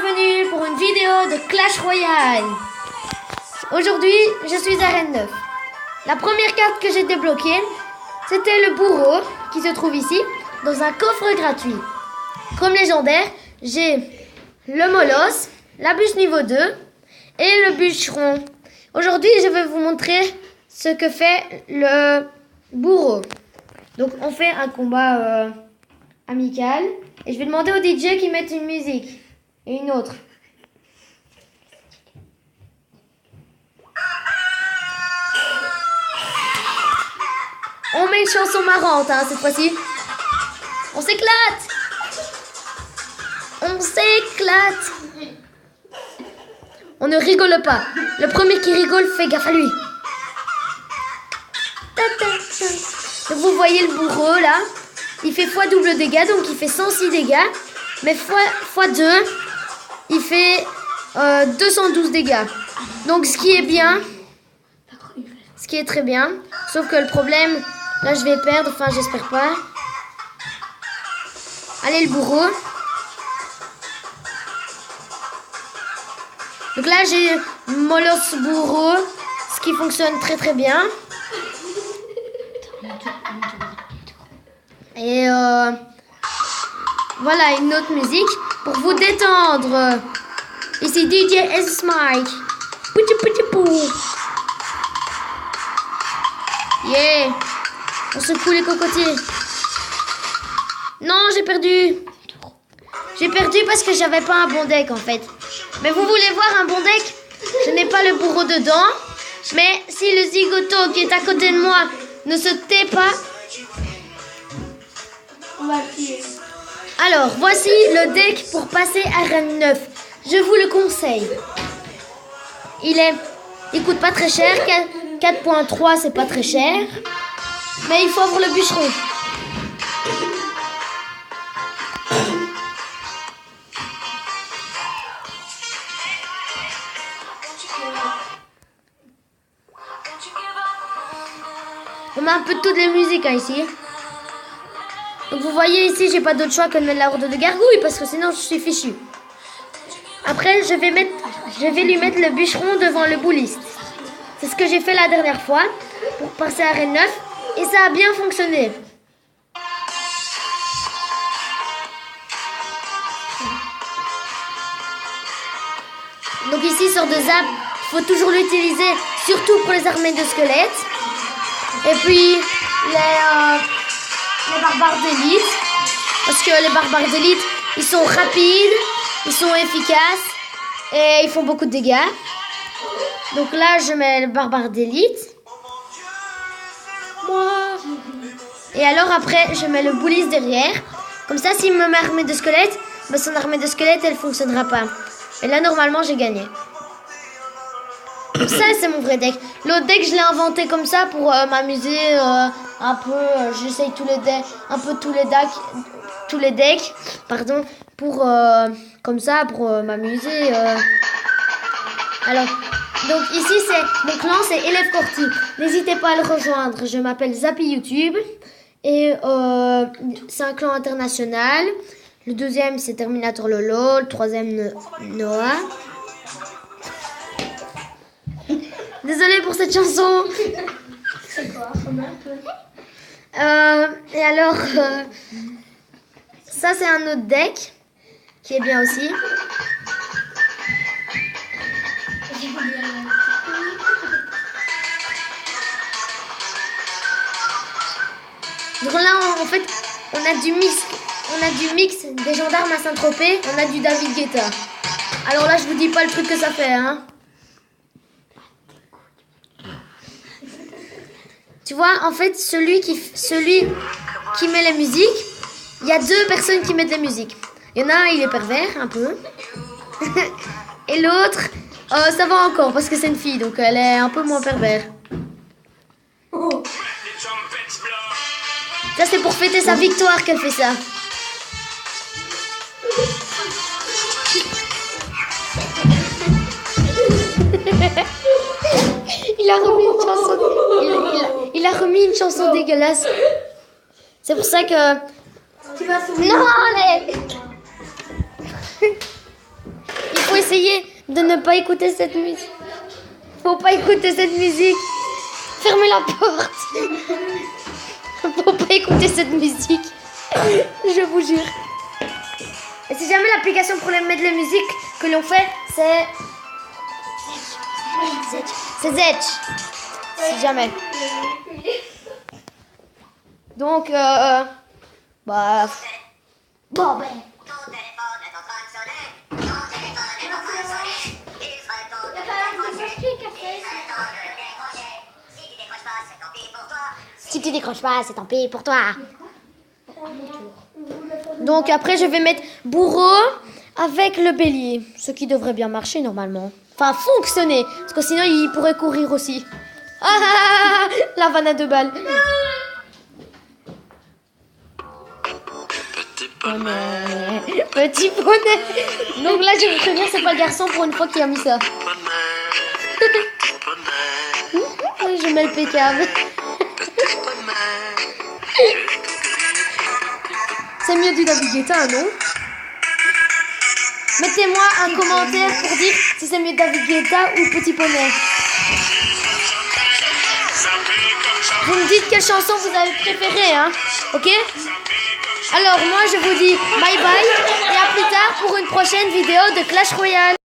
bienvenue pour une vidéo de Clash Royale. Aujourd'hui, je suis à Reine 9. La première carte que j'ai débloquée, c'était le bourreau qui se trouve ici, dans un coffre gratuit. Comme légendaire, j'ai le molosse, la bûche niveau 2 et le bûcheron. Aujourd'hui, je vais vous montrer ce que fait le bourreau. Donc, on fait un combat amical. Et je vais demander au DJ qui mette une musique et une autre. On met une chanson marrante cette fois-ci. On s'éclate. On s'éclate. On ne rigole pas. Le premier qui rigole fait gaffe à lui. Donc vous voyez le bourreau là. Il fait x double dégâts, donc il fait 106 dégâts. Mais x 2, il fait 212 dégâts. Donc ce qui est bien, ce qui est très bien. Sauf que le problème, là je vais perdre, enfin j'espère pas. Allez le bourreau. Donc là j'ai molosse bourreau, ce qui fonctionne très très bien. Et voilà une autre musique pour vous détendre. Ici DJ S Mike. Yeah. On secoue les cocotiers. Non, j'ai perdu. J'ai perdu parce que j'avais pas un bon deck en fait. Mais vous voulez voir un bon deck? Je n'ai pas le bourreau dedans. Mais si le zigoto qui est à côté de moi ne se tait pas. Alors, voici le deck pour passer à Reine 9. Je vous le conseille. Il coûte pas très cher. 4.3, c'est pas très cher. Mais il faut avoir le bûcheron. On met un peu de toutes les musiques ici. Donc vous voyez ici, j'ai pas d'autre choix que de mettre la horde de gargouilles parce que sinon je suis fichu. Après, je vais lui mettre le bûcheron devant le bouliste. C'est ce que j'ai fait la dernière fois pour passer à Reine 9 et ça a bien fonctionné. Donc ici, sort de zap, il faut toujours l'utiliser, surtout pour les armées de squelettes. Et puis les barbares d'élite, parce que les barbares d'élite, ils sont rapides, ils sont efficaces et ils font beaucoup de dégâts. Donc là, je mets le barbare d'élite. Et alors après, je mets le bouliste derrière. Comme ça, s'il me met armée de squelettes, ben son armée de squelettes, elle fonctionnera pas. Et là, normalement, j'ai gagné. Donc ça, c'est mon vrai deck. L'autre deck, je l'ai inventé comme ça pour m'amuser un peu. J'essaye tous les decks, pardon, pour comme ça, pour m'amuser. Alors, donc ici, mon clan, c'est Élève Corti. N'hésitez pas à le rejoindre. Je m'appelle Zappy YouTube et c'est un clan international. Le deuxième, c'est Terminator Lolo. Le troisième, Noah. Désolée pour cette chanson. C'est quoi? Et alors, ça c'est un autre deck qui est bien aussi. Donc là, en fait, on a du mix des gendarmes à Saint-Tropez, on a du David Guetta. Alors là, je vous dis pas le truc que ça fait, hein. Tu vois, en fait, celui qui met la musique, il y a deux personnes qui mettent la musique. Il y en a un, il est pervers, un peu. Et l'autre, ça va encore, parce que c'est une fille, donc elle est un peu moins pervers. Ça, c'est pour fêter sa victoire qu'elle fait ça. Il a remis une chanson dégueulasse. C'est pour ça que... Tu vas souffrir. Non, allez. essayez de ne pas écouter cette musique. Faut pas écouter cette musique. Fermez la porte. Faut pas écouter cette musique. Je vous jure. Et si jamais l'application pour mettre la musique que l'on fait, c'est Zedge. Si jamais. Donc, bah... Bon, ben... Si tu décroches pas, c'est tant pis pour toi. Donc après, je vais mettre bourreau avec le bélier. Ce qui devrait bien marcher normalement. Enfin, fonctionner. Parce que sinon, il pourrait courir aussi. Ah, la vanne à 2 balles. Petit poney. Donc là, je vous préviens, c'est pas le garçon pour une fois qui a mis ça. Je mets le pécable. C'est mieux du David Guetta, non? Mettez-moi un commentaire pour dire si c'est mieux David Guetta ou Petit Poney. Vous me dites quelle chanson vous avez préférée, hein? Ok? Alors moi je vous dis bye bye et à plus tard pour une prochaine vidéo de Clash Royale.